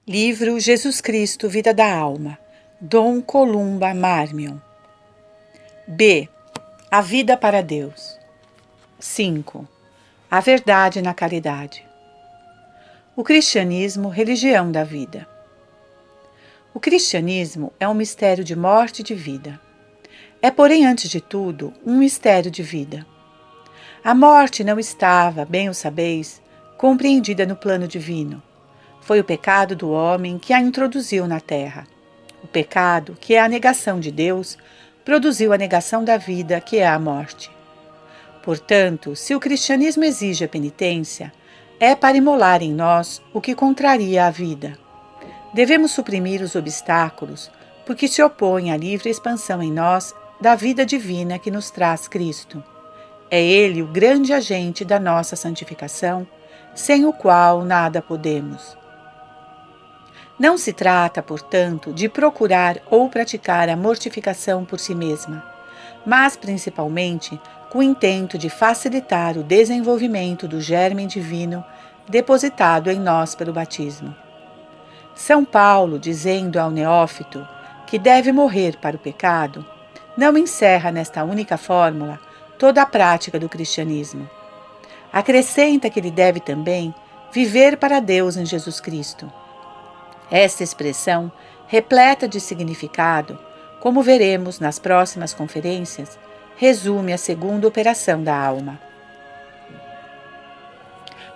Livro Jesus Cristo, Vida da Alma, Dom Columba Marmion. B. A vida para Deus. 5. A verdade na caridade. O cristianismo, religião da vida. O cristianismo é um mistério de morte e de vida. É, porém, antes de tudo, um mistério de vida. A morte não estava, bem o sabeis, compreendida no plano divino. Foi o pecado do homem que a introduziu na terra. O pecado, que é a negação de Deus, produziu a negação da vida, que é a morte. Portanto, se o cristianismo exige a penitência, é para imolar em nós o que contraria a vida. Devemos suprimir os obstáculos, porque se opõem à livre expansão em nós da vida divina que nos traz Cristo. É Ele o grande agente da nossa santificação, sem o qual nada podemos. Não se trata, portanto, de procurar ou praticar a mortificação por si mesma, mas principalmente com o intento de facilitar o desenvolvimento do germe divino depositado em nós pelo batismo. São Paulo, dizendo ao neófito que deve morrer para o pecado, não encerra nesta única fórmula toda a prática do cristianismo. Acrescenta que ele deve também viver para Deus em Jesus Cristo. Esta expressão, repleta de significado, como veremos nas próximas conferências, resume a segunda operação da alma.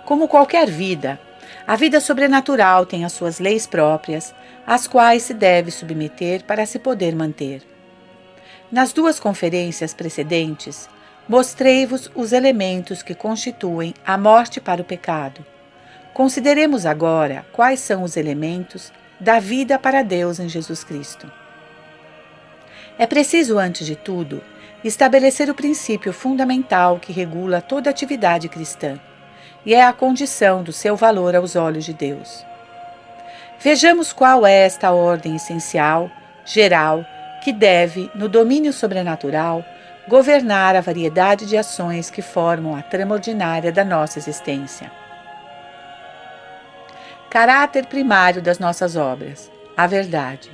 Como qualquer vida, a vida sobrenatural tem as suas leis próprias, às quais se deve submeter para se poder manter. Nas duas conferências precedentes, mostrei-vos os elementos que constituem a morte para o pecado. Consideremos agora quais são os elementos da vida para Deus em Jesus Cristo. É preciso, antes de tudo, estabelecer o princípio fundamental que regula toda atividade cristã, e é a condição do seu valor aos olhos de Deus. Vejamos qual é esta ordem essencial, geral, que deve, no domínio sobrenatural, governar a variedade de ações que formam a trama ordinária da nossa existência. Caráter primário das nossas obras, a verdade.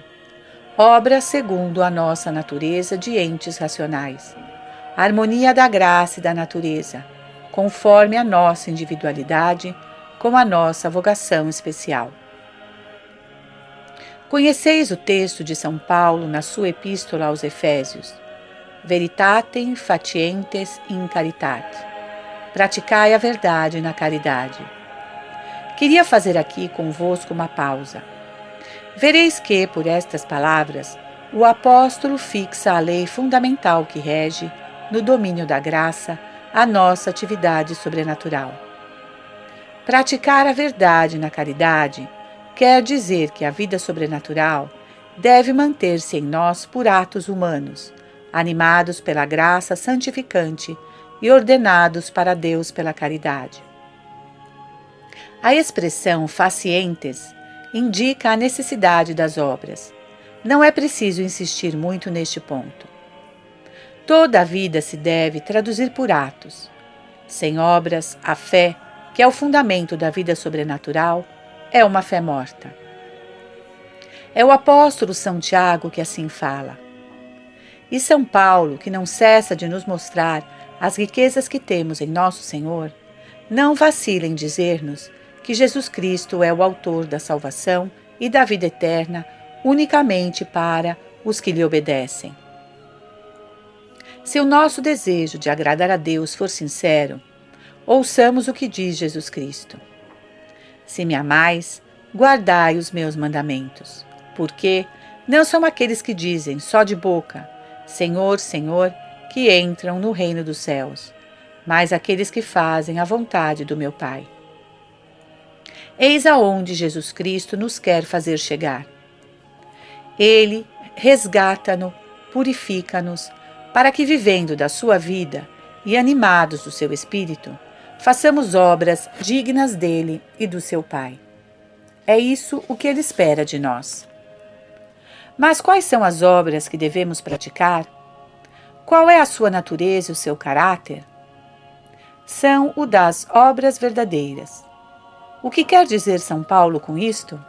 Obra segundo a nossa natureza de entes racionais. Harmonia da graça e da natureza, conforme a nossa individualidade, com a nossa vocação especial. Conheceis o texto de São Paulo na sua epístola aos Efésios. Veritatem facientes in caritate. Praticai a verdade na caridade. Queria fazer aqui convosco uma pausa. Vereis que, por estas palavras, o apóstolo fixa a lei fundamental que rege, no domínio da graça, a nossa atividade sobrenatural. Praticar a verdade na caridade quer dizer que a vida sobrenatural deve manter-se em nós por atos humanos, animados pela graça santificante e ordenados para Deus pela caridade. A expressão facientes indica a necessidade das obras. Não é preciso insistir muito neste ponto. Toda a vida se deve traduzir por atos. Sem obras, a fé, que é o fundamento da vida sobrenatural, é uma fé morta. É o apóstolo São Tiago que assim fala. E São Paulo, que não cessa de nos mostrar as riquezas que temos em nosso Senhor, não vacila em dizer-nos que Jesus Cristo é o autor da salvação e da vida eterna unicamente para os que lhe obedecem. Se o nosso desejo de agradar a Deus for sincero, ouçamos o que diz Jesus Cristo. Se me amais, guardai os meus mandamentos, porque não são aqueles que dizem só de boca, Senhor, Senhor, que entram no reino dos céus, mas aqueles que fazem a vontade do meu Pai. Eis aonde Jesus Cristo nos quer fazer chegar. Ele resgata-nos, purifica-nos, para que, vivendo da sua vida e animados do seu Espírito, façamos obras dignas dele e do seu Pai. É isso o que ele espera de nós. Mas quais são as obras que devemos praticar? Qual é a sua natureza e o seu caráter? São o das obras verdadeiras. O que quer dizer São Paulo com isto?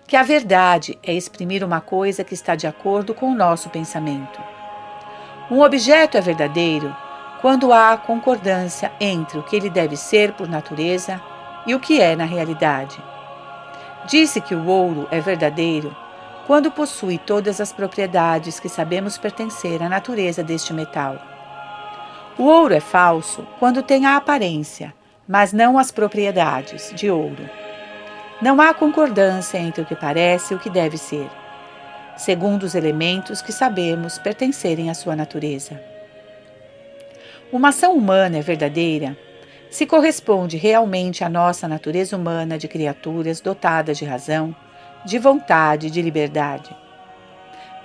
que a verdade é exprimir uma coisa que está de acordo com o nosso pensamento. Um objeto é verdadeiro quando há concordância entre o que ele deve ser por natureza e o que é na realidade. Disse que o ouro é verdadeiro quando possui todas as propriedades que sabemos pertencer à natureza deste metal. O ouro é falso quando tem a aparência, mas não as propriedades de ouro. Não há concordância entre o que parece e o que deve ser, segundo os elementos que sabemos pertencerem à sua natureza. Uma ação humana é verdadeira se corresponde realmente à nossa natureza humana de criaturas dotadas de razão, de vontade e de liberdade.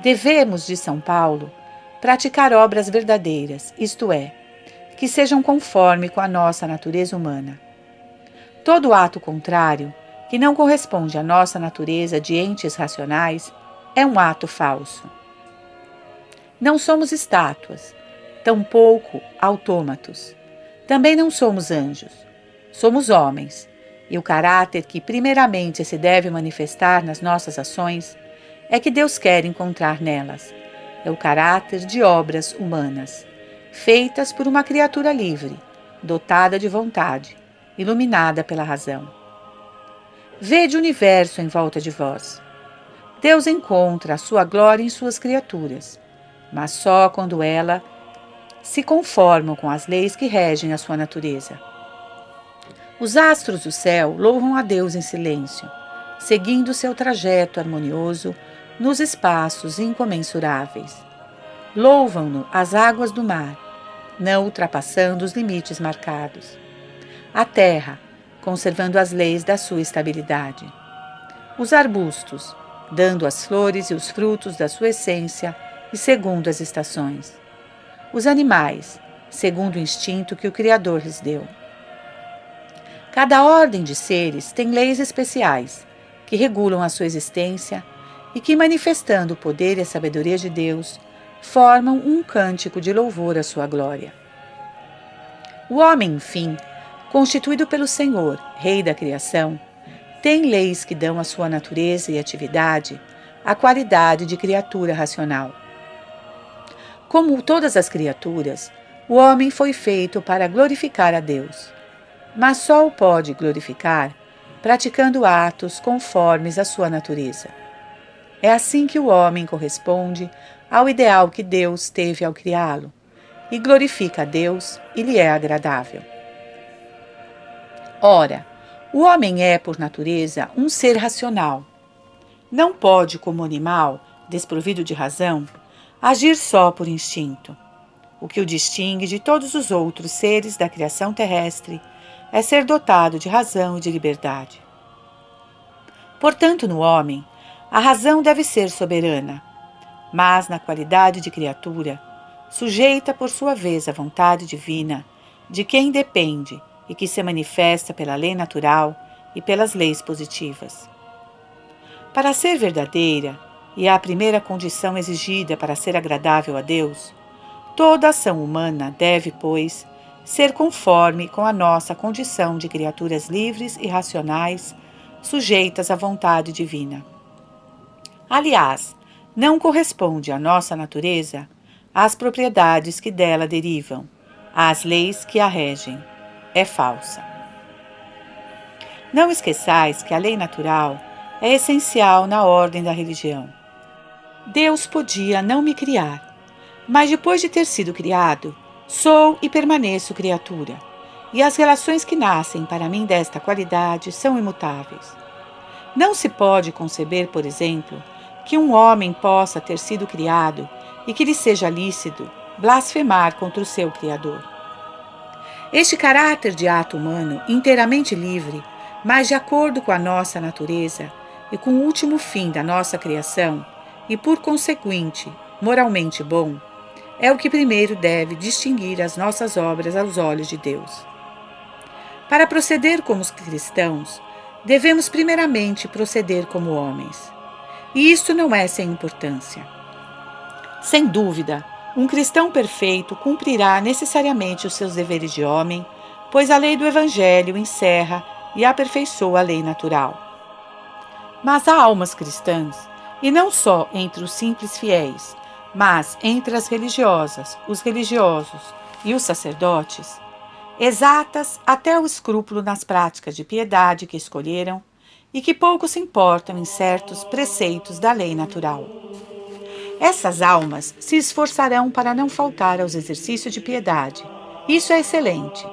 Devemos, diz São Paulo, praticar obras verdadeiras, isto é, que sejam conforme com a nossa natureza humana. Todo ato contrário, que não corresponde à nossa natureza de entes racionais, é um ato falso. Não somos estátuas, tampouco autômatos. Também não somos anjos. Somos homens, e o caráter que primeiramente se deve manifestar nas nossas ações é que Deus quer encontrar nelas. É o caráter de obras humanas, feitas por uma criatura livre, dotada de vontade, iluminada pela razão. Vede o universo em volta de vós. Deus encontra a sua glória em suas criaturas, mas só quando elas se conformam com as leis que regem a sua natureza. Os astros do céu louvam a Deus em silêncio, seguindo seu trajeto harmonioso nos espaços incomensuráveis. Louvam-no as águas do mar, não ultrapassando os limites marcados. A terra, conservando as leis da sua estabilidade. Os arbustos, dando as flores e os frutos da sua essência e segundo as estações. Os animais, segundo o instinto que o Criador lhes deu. Cada ordem de seres tem leis especiais, que regulam a sua existência e que, manifestando o poder e a sabedoria de Deus, formam um cântico de louvor à sua glória. O homem, enfim, constituído pelo Senhor, Rei da criação, tem leis que dão à sua natureza e atividade a qualidade de criatura racional. Como todas as criaturas, o homem foi feito para glorificar a Deus, mas só o pode glorificar praticando atos conformes à sua natureza. É assim que o homem corresponde ao ideal que Deus teve ao criá-lo, e glorifica a Deus e lhe é agradável. Ora, o homem é, por natureza, um ser racional. Não pode, como animal, desprovido de razão, agir só por instinto. O que o distingue de todos os outros seres da criação terrestre é ser dotado de razão e de liberdade. Portanto, no homem, a razão deve ser soberana, mas na qualidade de criatura, sujeita por sua vez à vontade divina, de quem depende e que se manifesta pela lei natural e pelas leis positivas. Para ser verdadeira, e a primeira condição exigida para ser agradável a Deus, toda ação humana deve, pois, ser conforme com a nossa condição de criaturas livres e racionais, sujeitas à vontade divina. Aliás, não corresponde à nossa natureza às propriedades que dela derivam, às leis que a regem. É falsa. Não esqueçais que a lei natural é essencial na ordem da religião. Deus podia não me criar, mas depois de ter sido criado, sou e permaneço criatura, e as relações que nascem para mim desta qualidade são imutáveis. Não se pode conceber, por exemplo, que um homem possa ter sido criado e que lhe seja lícito blasfemar contra o seu Criador. Este caráter de ato humano, inteiramente livre, mas de acordo com a nossa natureza e com o último fim da nossa criação, e por conseguinte, moralmente bom, é o que primeiro deve distinguir as nossas obras aos olhos de Deus. Para proceder como os cristãos, devemos primeiramente proceder como homens. E isto não é sem importância. Sem dúvida, um cristão perfeito cumprirá necessariamente os seus deveres de homem, pois a lei do Evangelho encerra e aperfeiçoa a lei natural. Mas há almas cristãs, e não só entre os simples fiéis, mas entre as religiosas, os religiosos e os sacerdotes, exatas até o escrúpulo nas práticas de piedade que escolheram e que pouco se importam em certos preceitos da lei natural. Essas almas se esforçarão para não faltar aos exercícios de piedade. Isso é excelente.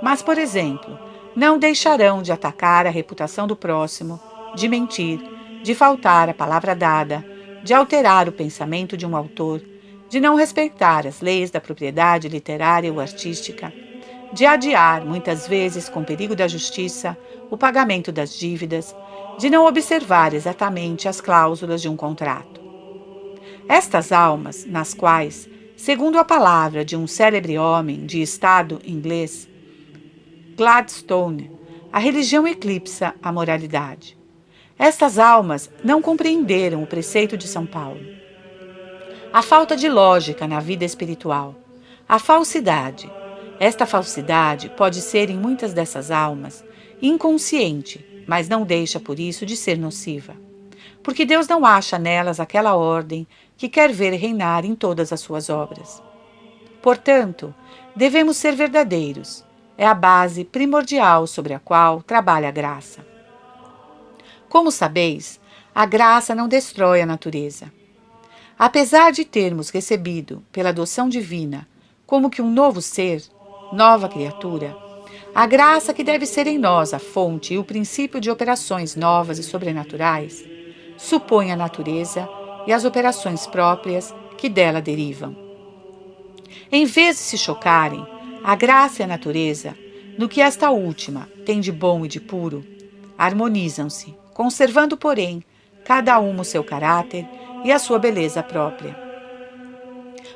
Mas, por exemplo, não deixarão de atacar a reputação do próximo, de mentir, de faltar à palavra dada, de alterar o pensamento de um autor, de não respeitar as leis da propriedade literária ou artística, de adiar, muitas vezes com perigo da justiça, o pagamento das dívidas, de não observar exatamente as cláusulas de um contrato. Estas almas, nas quais, segundo a palavra de um célebre homem de Estado inglês, Gladstone, a religião eclipsa a moralidade. Estas almas não compreenderam o preceito de São Paulo. A falta de lógica na vida espiritual, a falsidade. Esta falsidade pode ser, em muitas dessas almas, inconsciente, mas não deixa por isso de ser nociva. Porque Deus não acha nelas aquela ordem que quer ver reinar em todas as suas obras. Portanto, devemos ser verdadeiros. É a base primordial sobre a qual trabalha a graça. Como sabeis, a graça não destrói a natureza. Apesar de termos recebido, pela adoção divina, como que um novo ser, nova criatura, a graça que deve ser em nós a fonte e o princípio de operações novas e sobrenaturais, supõe a natureza e as operações próprias que dela derivam. Em vez de se chocarem, a graça e a natureza, no que esta última tem de bom e de puro, harmonizam-se, conservando, porém, cada uma o seu caráter e a sua beleza própria.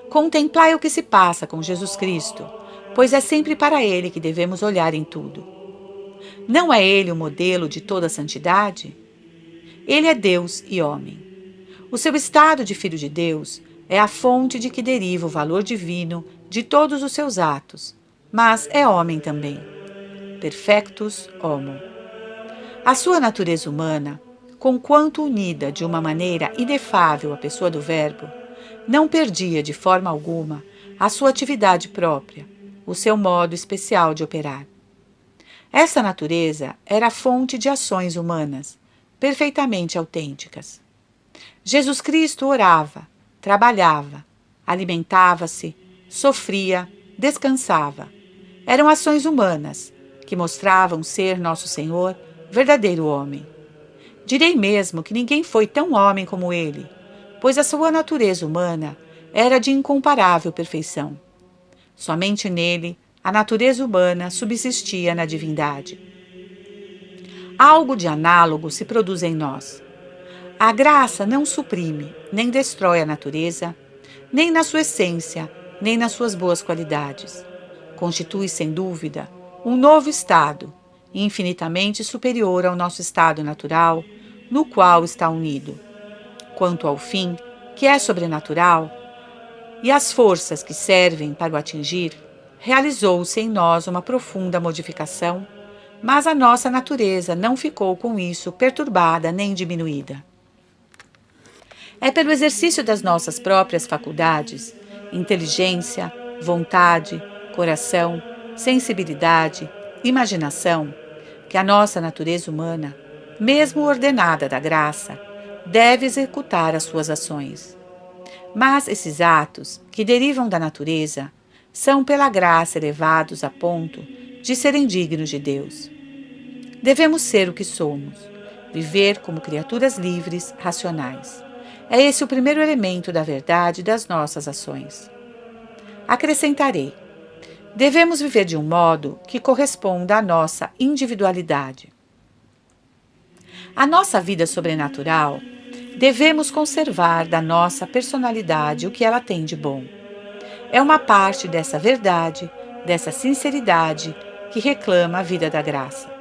Contemplai o que se passa com Jesus Cristo, pois é sempre para Ele que devemos olhar em tudo. Não é Ele o modelo de toda a santidade? Ele é Deus e homem. O seu estado de Filho de Deus é a fonte de que deriva o valor divino de todos os seus atos, mas é homem também. Perfectus homo. A sua natureza humana, conquanto unida de uma maneira inefável à pessoa do Verbo, não perdia de forma alguma a sua atividade própria, o seu modo especial de operar. Essa natureza era a fonte de ações humanas, perfeitamente autênticas. Jesus Cristo orava, trabalhava, alimentava-se, sofria, descansava. Eram ações humanas, que mostravam ser nosso Senhor verdadeiro homem. Direi mesmo que ninguém foi tão homem como ele, pois a sua natureza humana era de incomparável perfeição. Somente nele a natureza humana subsistia na divindade. Algo de análogo se produz em nós. A graça não suprime nem destrói a natureza, nem na sua essência, nem nas suas boas qualidades. Constitui, sem dúvida, um novo estado, infinitamente superior ao nosso estado natural, no qual está unido. Quanto ao fim, que é sobrenatural, e as forças que servem para o atingir, realizou-se em nós uma profunda modificação, mas a nossa natureza não ficou com isso perturbada nem diminuída. É pelo exercício das nossas próprias faculdades, inteligência, vontade, coração, sensibilidade, imaginação, que a nossa natureza humana, mesmo ordenada da graça, deve executar as suas ações. Mas esses atos, que derivam da natureza, são pela graça elevados a ponto de serem dignos de Deus. Devemos ser o que somos, viver como criaturas livres, racionais. É esse o primeiro elemento da verdade das nossas ações. Acrescentarei: devemos viver de um modo que corresponda à nossa individualidade. A nossa vida sobrenatural devemos conservar da nossa personalidade o que ela tem de bom. É uma parte dessa verdade, dessa sinceridade, que reclama a vida da graça.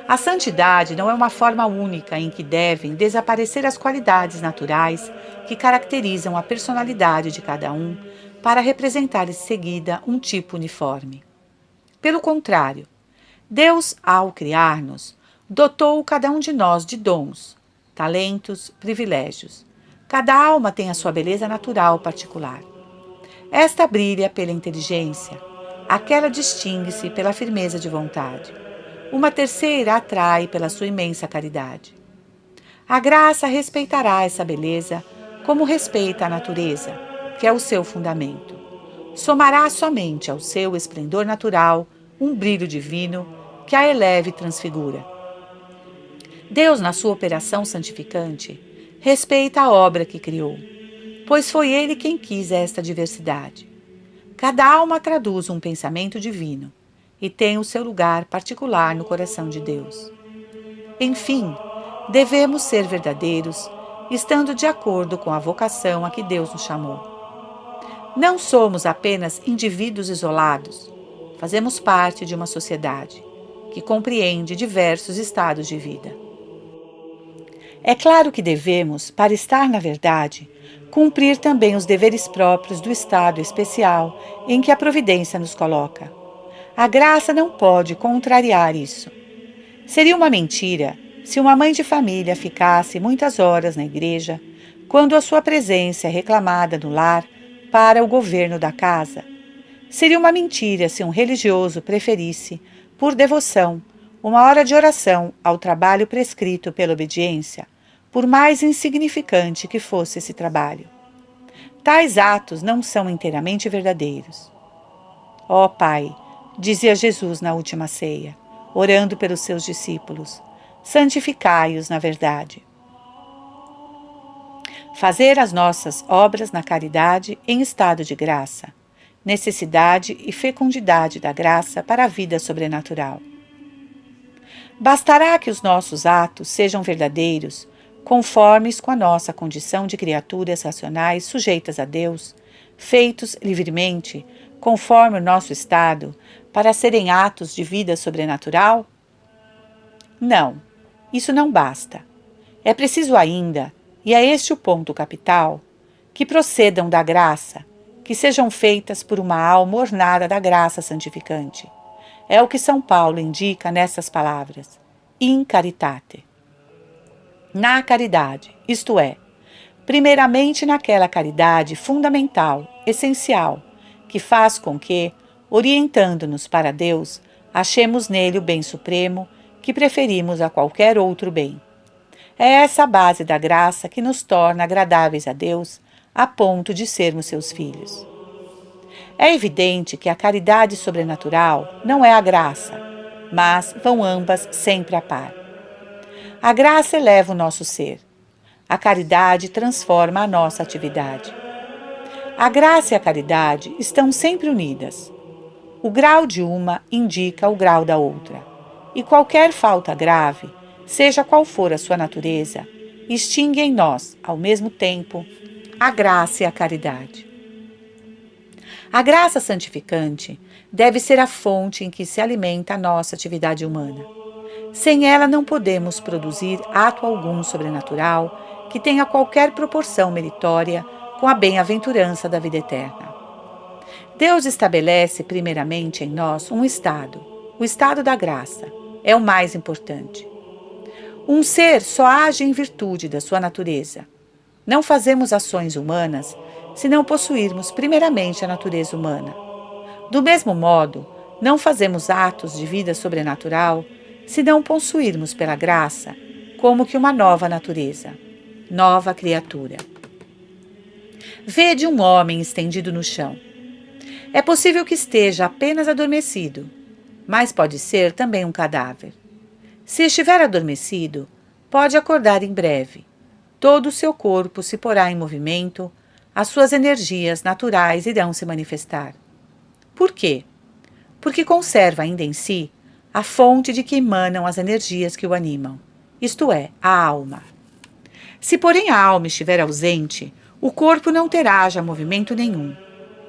A santidade não é uma forma única em que devem desaparecer as qualidades naturais que caracterizam a personalidade de cada um para representar em seguida um tipo uniforme. Pelo contrário, Deus, ao criar-nos, dotou cada um de nós de dons, talentos, privilégios. Cada alma tem a sua beleza natural particular. Esta brilha pela inteligência, aquela distingue-se pela firmeza de vontade. Uma terceira atrai pela sua imensa caridade. A graça respeitará essa beleza como respeita a natureza, que é o seu fundamento. Somará somente ao seu esplendor natural um brilho divino que a eleve e transfigura. Deus, na sua operação santificante, respeita a obra que criou, pois foi Ele quem quis esta diversidade. Cada alma traduz um pensamento divino e tem o seu lugar particular no coração de Deus. Enfim, devemos ser verdadeiros, estando de acordo com a vocação a que Deus nos chamou. Não somos apenas indivíduos isolados, fazemos parte de uma sociedade que compreende diversos estados de vida. É claro que devemos, para estar na verdade, cumprir também os deveres próprios do estado especial em que a providência nos coloca. A graça não pode contrariar isso. Seria uma mentira se uma mãe de família ficasse muitas horas na igreja, quando a sua presença é reclamada no lar para o governo da casa. Seria uma mentira se um religioso preferisse, por devoção, uma hora de oração ao trabalho prescrito pela obediência, por mais insignificante que fosse esse trabalho. Tais atos não são inteiramente verdadeiros. Ó Pai, dizia Jesus na última ceia, orando pelos seus discípulos, santificai-os na verdade. Fazer as nossas obras na caridade em estado de graça, necessidade e fecundidade da graça para a vida sobrenatural. Bastará que os nossos atos sejam verdadeiros, conformes com a nossa condição de criaturas racionais sujeitas a Deus, feitos livremente, conforme o nosso estado, para serem atos de vida sobrenatural? Não, isso não basta. É preciso ainda, e é este o ponto capital, que procedam da graça, que sejam feitas por uma alma ornada da graça santificante. É o que São Paulo indica nessas palavras, in caritate. Na caridade, isto é, primeiramente naquela caridade fundamental, essencial, que faz com que, orientando-nos para Deus, achemos nele o bem supremo que preferimos a qualquer outro bem. É essa a base da graça que nos torna agradáveis a Deus a ponto de sermos seus filhos. É evidente que a caridade sobrenatural não é a graça, mas vão ambas sempre a par. A graça eleva o nosso ser. A caridade transforma a nossa atividade. A graça e a caridade estão sempre unidas. O grau de uma indica o grau da outra. E qualquer falta grave, seja qual for a sua natureza, extingue em nós, ao mesmo tempo, a graça e a caridade. A graça santificante deve ser a fonte em que se alimenta a nossa atividade humana. Sem ela não podemos produzir ato algum sobrenatural que tenha qualquer proporção meritória com a bem-aventurança da vida eterna. Deus estabelece primeiramente em nós um estado, o estado da graça, é o mais importante. Um ser só age em virtude da sua natureza. Não fazemos ações humanas se não possuirmos primeiramente a natureza humana. Do mesmo modo, não fazemos atos de vida sobrenatural se não possuirmos pela graça como que uma nova natureza, nova criatura. Vede um homem estendido no chão. É possível que esteja apenas adormecido, mas pode ser também um cadáver. Se estiver adormecido, pode acordar em breve. Todo o seu corpo se porá em movimento, as suas energias naturais irão se manifestar. Por quê? Porque conserva ainda em si a fonte de que emanam as energias que o animam, isto é, a alma. Se, porém, a alma estiver ausente, o corpo não terá já movimento nenhum.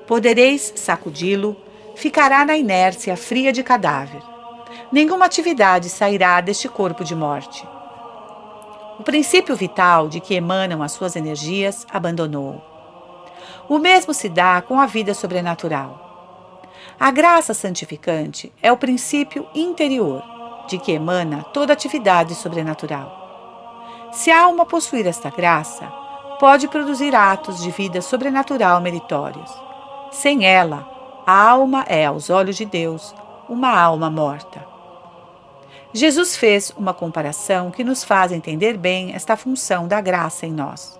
Podereis sacudi-lo, ficará na inércia fria de cadáver. Nenhuma atividade sairá deste corpo de morte. O princípio vital de que emanam as suas energias abandonou-o. O mesmo se dá com a vida sobrenatural. A graça santificante é o princípio interior de que emana toda atividade sobrenatural. Se a alma possuir esta graça, pode produzir atos de vida sobrenatural meritórios. Sem ela, a alma é, aos olhos de Deus, uma alma morta. Jesus fez uma comparação que nos faz entender bem esta função da graça em nós.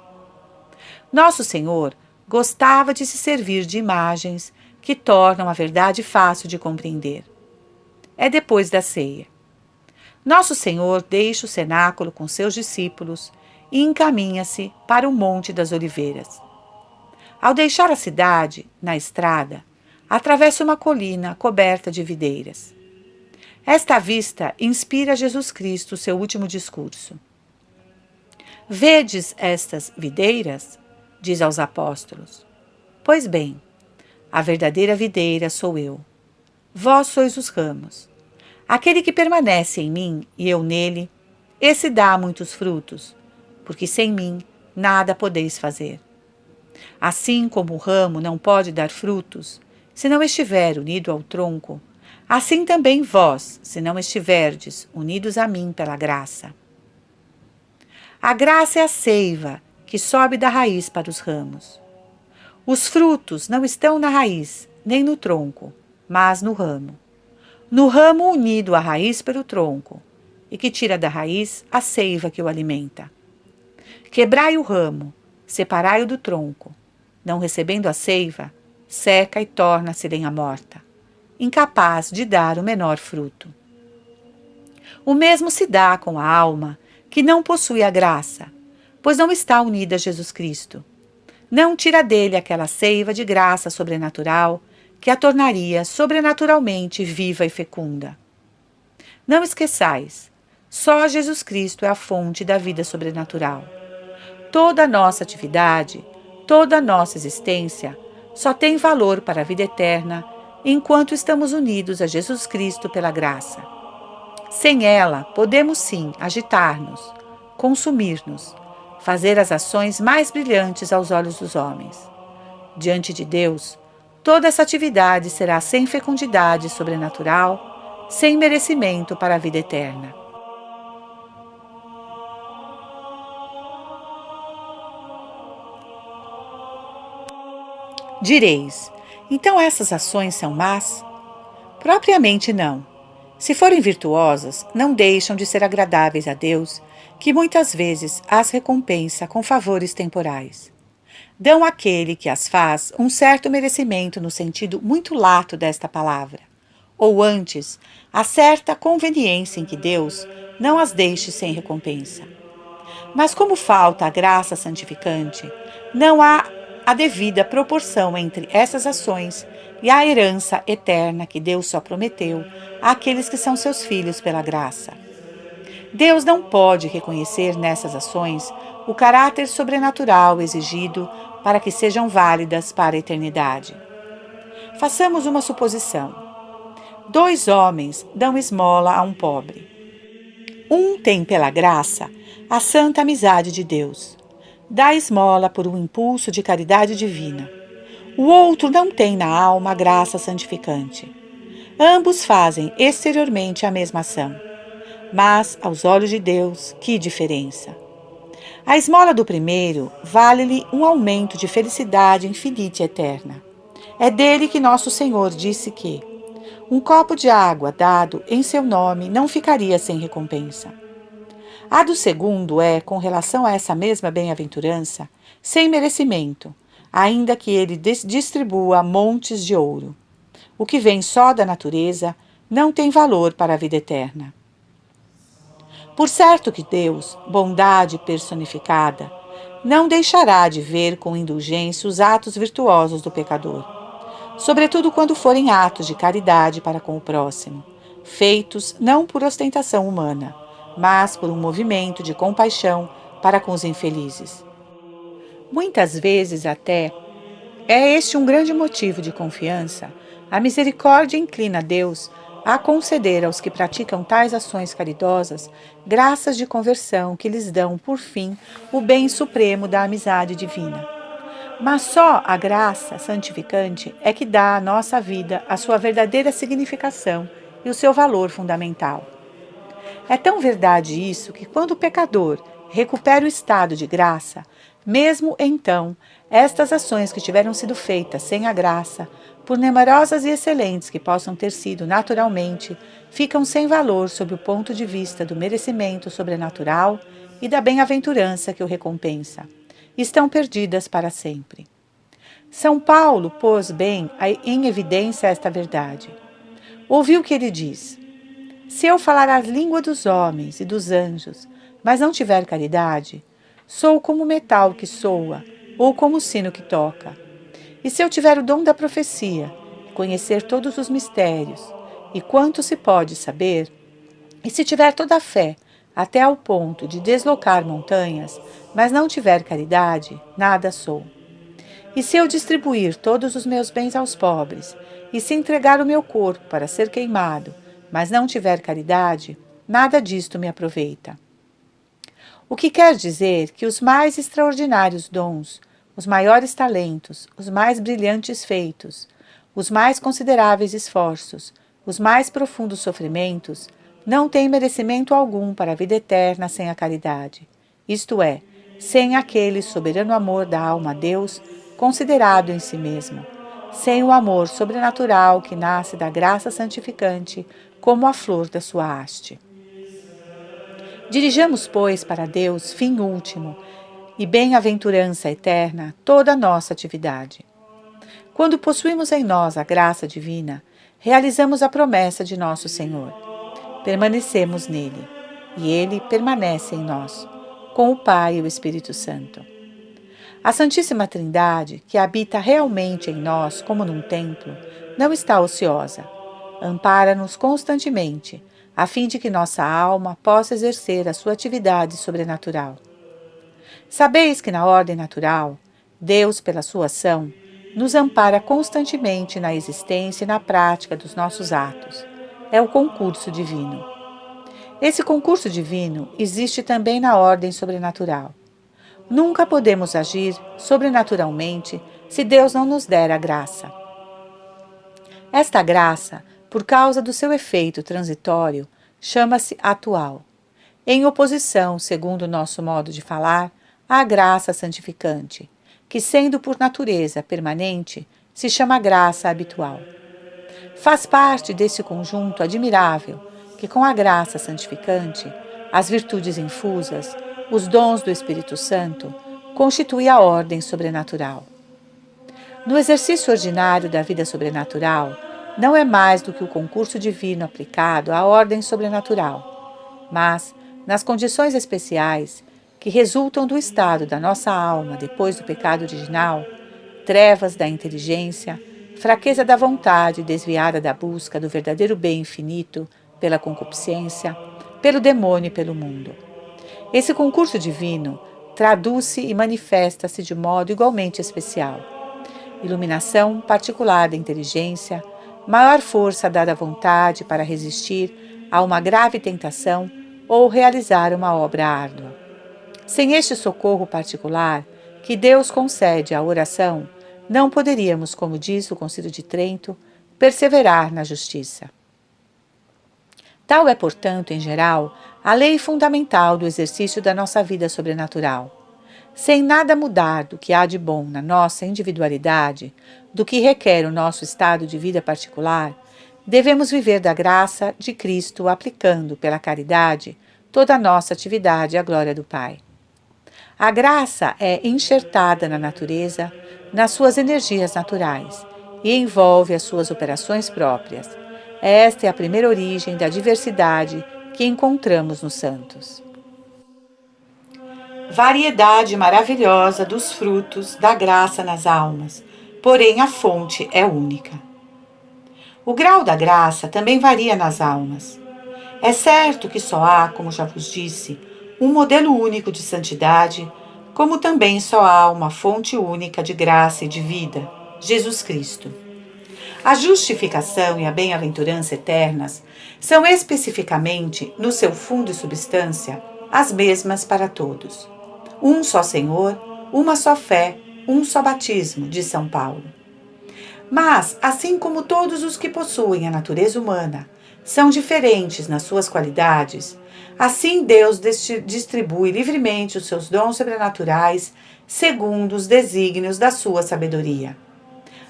Nosso Senhor gostava de se servir de imagens que tornam a verdade fácil de compreender. É depois da ceia. Nosso Senhor deixa o cenáculo com seus discípulos e encaminha-se para o Monte das Oliveiras. Ao deixar a cidade, na estrada, atravessa uma colina coberta de videiras. Esta vista inspira Jesus Cristo seu último discurso. Vedes estas videiras? Diz aos apóstolos. Pois bem, a verdadeira videira sou eu. Vós sois os ramos. Aquele que permanece em mim e eu nele, esse dá muitos frutos, porque sem mim nada podeis fazer. Assim como o ramo não pode dar frutos, se não estiver unido ao tronco, assim também vós, se não estiverdes unidos a mim pela graça. A graça é a seiva que sobe da raiz para os ramos. Os frutos não estão na raiz, nem no tronco, mas no ramo. No ramo unido à raiz pelo tronco, e que tira da raiz a seiva que o alimenta. Quebrai o ramo, separai-o do tronco. Não recebendo a seiva, seca e torna-se lenha morta, incapaz de dar o menor fruto. O mesmo se dá com a alma que não possui a graça, pois não está unida a Jesus Cristo. Não tira dele aquela seiva de graça sobrenatural que a tornaria sobrenaturalmente viva e fecunda. Não esqueçais, só Jesus Cristo é a fonte da vida sobrenatural. Toda a nossa atividade, toda a nossa existência só tem valor para a vida eterna enquanto estamos unidos a Jesus Cristo pela graça. Sem ela, podemos sim agitar-nos, consumir-nos, fazer as ações mais brilhantes aos olhos dos homens. Diante de Deus, toda essa atividade será sem fecundidade sobrenatural, sem merecimento para a vida eterna. Direis, então essas ações são más? Propriamente não. Se forem virtuosas, não deixam de ser agradáveis a Deus, que muitas vezes as recompensa com favores temporais. Dão àquele que as faz um certo merecimento no sentido muito lato desta palavra, ou antes, a certa conveniência em que Deus não as deixe sem recompensa. Mas como falta a graça santificante, não há a devida proporção entre essas ações e a herança eterna que Deus só prometeu àqueles que são seus filhos pela graça. Deus não pode reconhecer nessas ações o caráter sobrenatural exigido para que sejam válidas para a eternidade. Façamos uma suposição. 2 homens dão esmola a um pobre. Um tem pela graça a santa amizade de Deus. Dá esmola por um impulso de caridade divina. O outro não tem na alma a graça santificante. Ambos fazem exteriormente a mesma ação. Mas, aos olhos de Deus, que diferença! A esmola do primeiro vale-lhe um aumento de felicidade infinita e eterna. É dele que nosso Senhor disse que um copo de água dado em seu nome não ficaria sem recompensa. A do segundo é, com relação a essa mesma bem-aventurança, sem merecimento, ainda que ele distribua montes de ouro. O que vem só da natureza não tem valor para a vida eterna. Por certo que Deus, bondade personificada, não deixará de ver com indulgência os atos virtuosos do pecador, sobretudo quando forem atos de caridade para com o próximo, feitos não por ostentação humana, mas por um movimento de compaixão para com os infelizes. Muitas vezes até é este um grande motivo de confiança. A misericórdia inclina Deus a conceder aos que praticam tais ações caridosas graças de conversão que lhes dão, por fim, o bem supremo da amizade divina. Mas só a graça santificante é que dá à nossa vida a sua verdadeira significação e o seu valor fundamental. É tão verdade isso que quando o pecador recupere o estado de graça, mesmo então, estas ações que tiveram sido feitas sem a graça, por numerosas e excelentes que possam ter sido naturalmente, ficam sem valor sob o ponto de vista do merecimento sobrenatural e da bem-aventurança que o recompensa. Estão perdidas para sempre. São Paulo pôs bem em evidência esta verdade. Ouviu o que ele diz: se eu falar a língua dos homens e dos anjos, mas não tiver caridade, sou como o metal que soa, ou como o sino que toca. E se eu tiver o dom da profecia, conhecer todos os mistérios, e quanto se pode saber, e se tiver toda a fé, até ao ponto de deslocar montanhas, mas não tiver caridade, nada sou. E se eu distribuir todos os meus bens aos pobres, e se entregar o meu corpo para ser queimado, mas não tiver caridade, nada disto me aproveita. O que quer dizer que os mais extraordinários dons, os maiores talentos, os mais brilhantes feitos, os mais consideráveis esforços, os mais profundos sofrimentos, não têm merecimento algum para a vida eterna sem a caridade, isto é, sem aquele soberano amor da alma a Deus considerado em si mesmo, sem o amor sobrenatural que nasce da graça santificante como a flor da sua haste. Dirijamos, pois, para Deus, fim último, e bem-aventurança eterna, toda a nossa atividade. Quando possuímos em nós a graça divina, realizamos a promessa de nosso Senhor. Permanecemos nele, e ele permanece em nós, com o Pai e o Espírito Santo. A Santíssima Trindade, que habita realmente em nós como num templo, não está ociosa. Ampara-nos constantemente, a fim de que nossa alma possa exercer a sua atividade sobrenatural. Sabeis que na ordem natural, Deus, pela sua ação, nos ampara constantemente na existência e na prática dos nossos atos. É o concurso divino. Esse concurso divino existe também na ordem sobrenatural. Nunca podemos agir sobrenaturalmente se Deus não nos der a graça. Esta graça, por causa do seu efeito transitório, chama-se atual, em oposição, segundo o nosso modo de falar, à graça santificante, que, sendo por natureza permanente, se chama graça habitual. Faz parte desse conjunto admirável que, com a graça santificante, as virtudes infusas, os dons do Espírito Santo, constitui a ordem sobrenatural. No exercício ordinário da vida sobrenatural, não é mais do que o concurso divino aplicado à ordem sobrenatural, mas, nas condições especiais que resultam do estado da nossa alma depois do pecado original, trevas da inteligência, fraqueza da vontade desviada da busca do verdadeiro bem infinito pela concupiscência, pelo demônio e pelo mundo. Esse concurso divino traduz-se e manifesta-se de modo igualmente especial. Iluminação particular da inteligência, maior força dada à vontade para resistir a uma grave tentação ou realizar uma obra árdua. Sem este socorro particular que Deus concede à oração, não poderíamos, como diz o Concílio de Trento, perseverar na justiça. Tal é, portanto, em geral, a lei fundamental do exercício da nossa vida sobrenatural. Sem nada mudar do que há de bom na nossa individualidade, do que requer o nosso estado de vida particular, devemos viver da graça de Cristo, aplicando, pela caridade, toda a nossa atividade à glória do Pai. A graça é enxertada na natureza, nas suas energias naturais, e envolve as suas operações próprias. Esta é a primeira origem da diversidade que encontramos nos santos. Variedade maravilhosa dos frutos da graça nas almas, porém a fonte é única. O grau da graça também varia nas almas. É certo que só há, como já vos disse, um modelo único de santidade, como também só há uma fonte única de graça e de vida, Jesus Cristo. A justificação e a bem-aventurança eternas são especificamente, no seu fundo e substância, as mesmas para todos. Um só Senhor, uma só fé, um só batismo, diz São Paulo. Mas, assim como todos os que possuem a natureza humana são diferentes nas suas qualidades, Assim, Deus distribui livremente os seus dons sobrenaturais segundo os desígnios da sua sabedoria.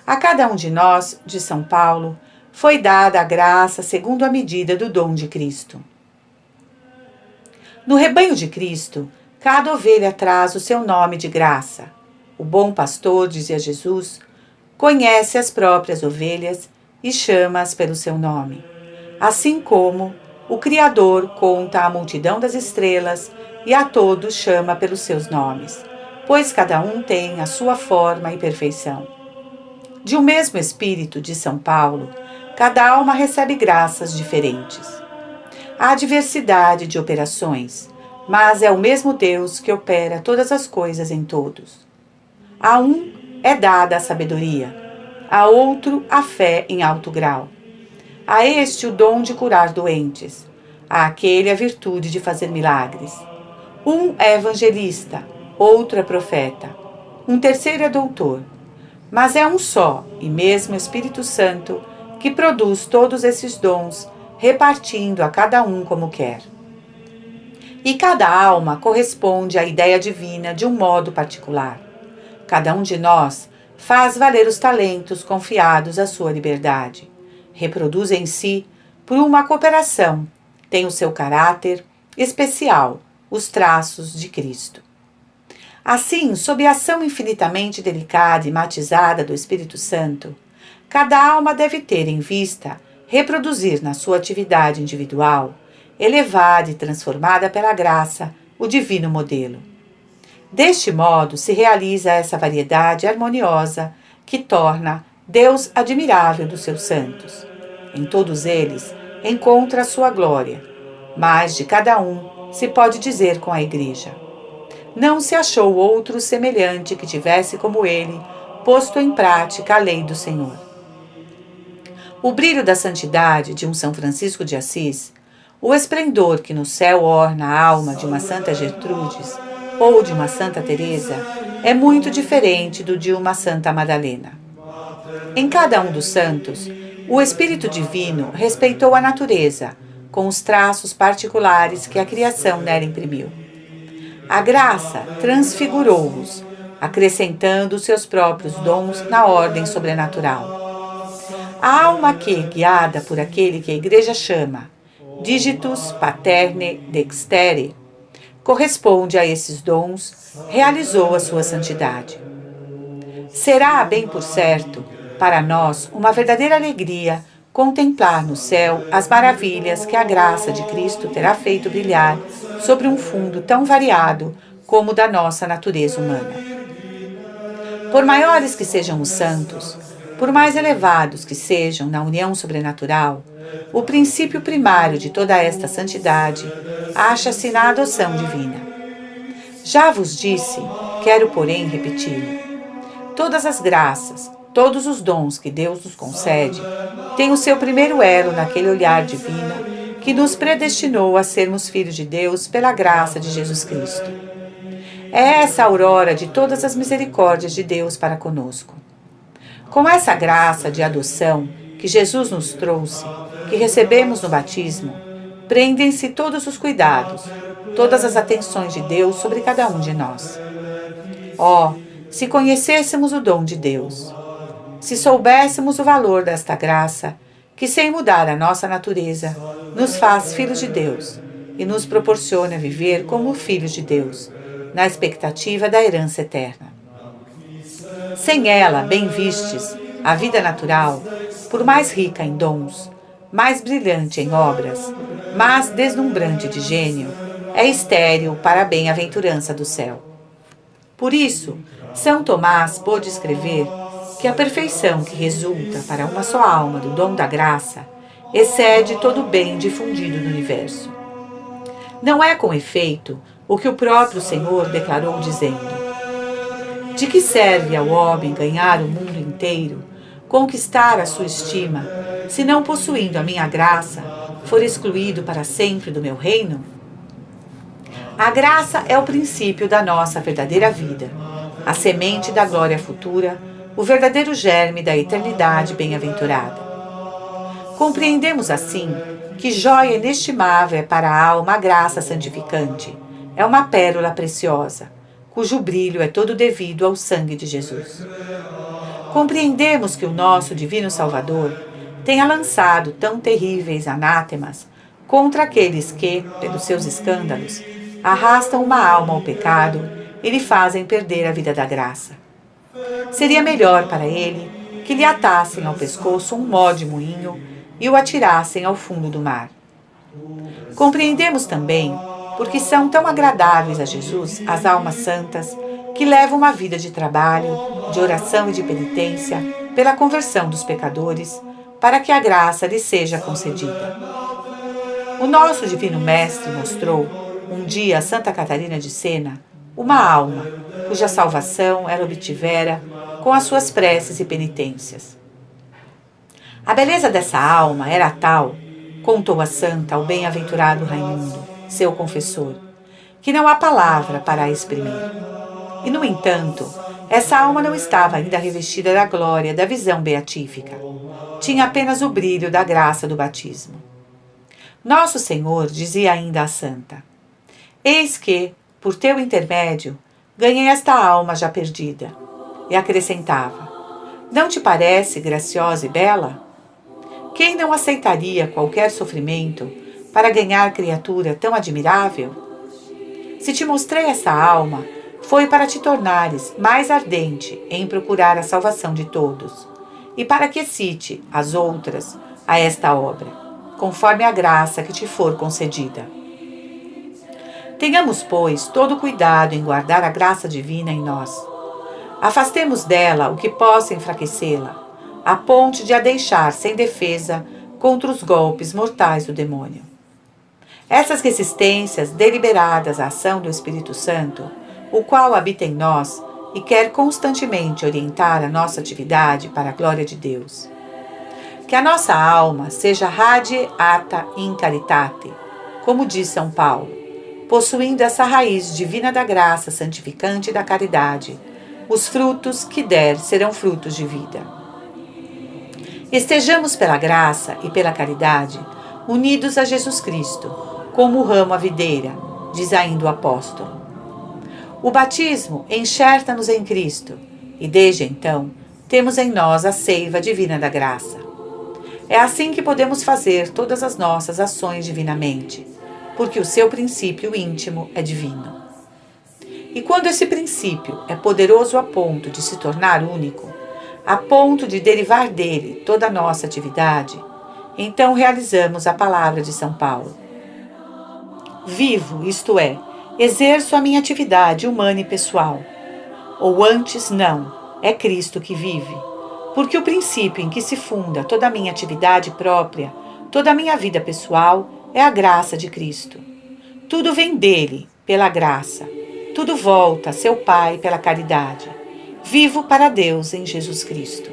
A cada um de nós, de São Paulo, foi dada a graça segundo a medida do dom de Cristo. No rebanho de Cristo, cada ovelha traz o seu nome de graça. O bom pastor, dizia Jesus, conhece as próprias ovelhas e chama-as pelo seu nome. Assim como o Criador conta a multidão das estrelas e a todos chama pelos seus nomes, pois cada um tem a sua forma e perfeição. De um mesmo Espírito de São Paulo, cada alma recebe graças diferentes. Há diversidade de operações, mas é o mesmo Deus que opera todas as coisas em todos. A um é dada a sabedoria, a outro a fé em alto grau. A este o dom de curar doentes, a aquele a virtude de fazer milagres. Um é evangelista, outro é profeta, um terceiro é doutor. Mas é um só e mesmo Espírito Santo que produz todos esses dons, repartindo a cada um como quer. E cada alma corresponde à ideia divina de um modo particular. Cada um de nós faz valer os talentos confiados à sua liberdade. Reproduz em si, por uma cooperação, tem o seu caráter especial, os traços de Cristo. Assim, sob a ação infinitamente delicada e matizada do Espírito Santo, cada alma deve ter em vista reproduzir na sua atividade individual, elevada e transformada pela graça, o divino modelo. Deste modo se realiza essa variedade harmoniosa que torna Deus admirável dos seus santos. Em todos eles encontra a sua glória, mas de cada um se pode dizer com a Igreja: não se achou outro semelhante que tivesse como ele posto em prática a lei do Senhor. O brilho da santidade de um São Francisco de Assis, o esplendor que no céu orna a alma de uma Santa Gertrudes ou de uma Santa Teresa é muito diferente do de uma Santa Madalena. Em cada um dos santos, o Espírito Divino respeitou a natureza, com os traços particulares que a criação nela imprimiu. A graça transfigurou-os, acrescentando os seus próprios dons na ordem sobrenatural. A alma que, guiada por aquele que a Igreja chama Digitus Paterne Dextere, corresponde a esses dons, realizou a sua santidade. Será, bem por certo, para nós uma verdadeira alegria contemplar no céu as maravilhas que a graça de Cristo terá feito brilhar sobre um fundo tão variado como o da nossa natureza humana. Por maiores que sejam os santos, por mais elevados que sejam na união sobrenatural, o princípio primário de toda esta santidade acha-se na adoção divina. Já vos disse, quero porém repeti-lo. Todas as graças, todos os dons que Deus nos concede, têm o seu primeiro elo naquele olhar divino que nos predestinou a sermos filhos de Deus pela graça de Jesus Cristo. É essa a aurora de todas as misericórdias de Deus para conosco. Com essa graça de adoção que Jesus nos trouxe, que recebemos no batismo, prendem-se todos os cuidados, todas as atenções de Deus sobre cada um de nós. Oh, se conhecêssemos o dom de Deus, se soubéssemos o valor desta graça, que sem mudar a nossa natureza, nos faz filhos de Deus e nos proporciona viver como filhos de Deus, na expectativa da herança eterna. Sem ela, bem vistes, a vida natural, por mais rica em dons, mais brilhante em obras, mas deslumbrante de gênio, é estéril para a bem-aventurança do céu. Por isso, São Tomás pôde escrever que a perfeição que resulta para uma só alma do dom da graça excede todo o bem difundido no universo. Não é, com efeito, o que o próprio Senhor declarou dizendo: de que serve ao homem ganhar o mundo inteiro, conquistar a sua estima, se não possuindo a minha graça, for excluído para sempre do meu reino? A graça é o princípio da nossa verdadeira vida, a semente da glória futura, o verdadeiro germe da eternidade bem-aventurada. Compreendemos assim que joia inestimável é para a alma a graça santificante. É uma pérola preciosa, cujo brilho é todo devido ao sangue de Jesus. Compreendemos que o nosso Divino Salvador tenha lançado tão terríveis anátemas contra aqueles que, pelos seus escândalos, arrastam uma alma ao pecado e lhe fazem perder a vida da graça. Seria melhor para ele que lhe atassem ao pescoço um nó de moinho e o atirassem ao fundo do mar. Compreendemos também porque são tão agradáveis a Jesus as almas santas que levam uma vida de trabalho, de oração e de penitência pela conversão dos pecadores, para que a graça lhes seja concedida. O nosso Divino Mestre mostrou, um dia a Santa Catarina de Sena, uma alma cuja salvação ela obtivera com as suas preces e penitências. A beleza dessa alma era tal, contou a santa ao bem-aventurado Raimundo, seu confessor, que não há palavra para a exprimir. E, no entanto, essa alma não estava ainda revestida da glória da visão beatífica. Tinha apenas o brilho da graça do batismo. Nosso Senhor dizia ainda à santa: eis que, por teu intermédio, ganhei esta alma já perdida. E acrescentava: não te parece graciosa e bela? Quem não aceitaria qualquer sofrimento para ganhar criatura tão admirável? Se te mostrei essa alma, foi para te tornares mais ardente em procurar a salvação de todos, e para que excite as outras a esta obra, conforme a graça que te for concedida. Tenhamos, pois, todo cuidado em guardar a graça divina em nós. Afastemos dela o que possa enfraquecê-la, a ponto de a deixar sem defesa contra os golpes mortais do demônio. Essas resistências deliberadas à ação do Espírito Santo, o qual habita em nós e quer constantemente orientar a nossa atividade para a glória de Deus. Que a nossa alma seja radiata in caritate, como diz São Paulo, possuindo essa raiz divina da graça santificante e da caridade. Os frutos que der serão frutos de vida. Estejamos pela graça e pela caridade unidos a Jesus Cristo, como o ramo à videira, diz ainda o apóstolo. O batismo enxerta-nos em Cristo, e desde então temos em nós a seiva divina da graça. É assim que podemos fazer todas as nossas ações divinamente, porque o seu princípio íntimo é divino. E quando esse princípio é poderoso a ponto de se tornar único, a ponto de derivar dele toda a nossa atividade, então realizamos a palavra de São Paulo. Vivo, isto é, exerço a minha atividade humana e pessoal. Ou antes, não, é Cristo que vive, porque o princípio em que se funda toda a minha atividade própria, toda a minha vida pessoal, é a graça de Cristo. Tudo vem dele, pela graça. Tudo volta a seu Pai pela caridade. Vivo para Deus em Jesus Cristo.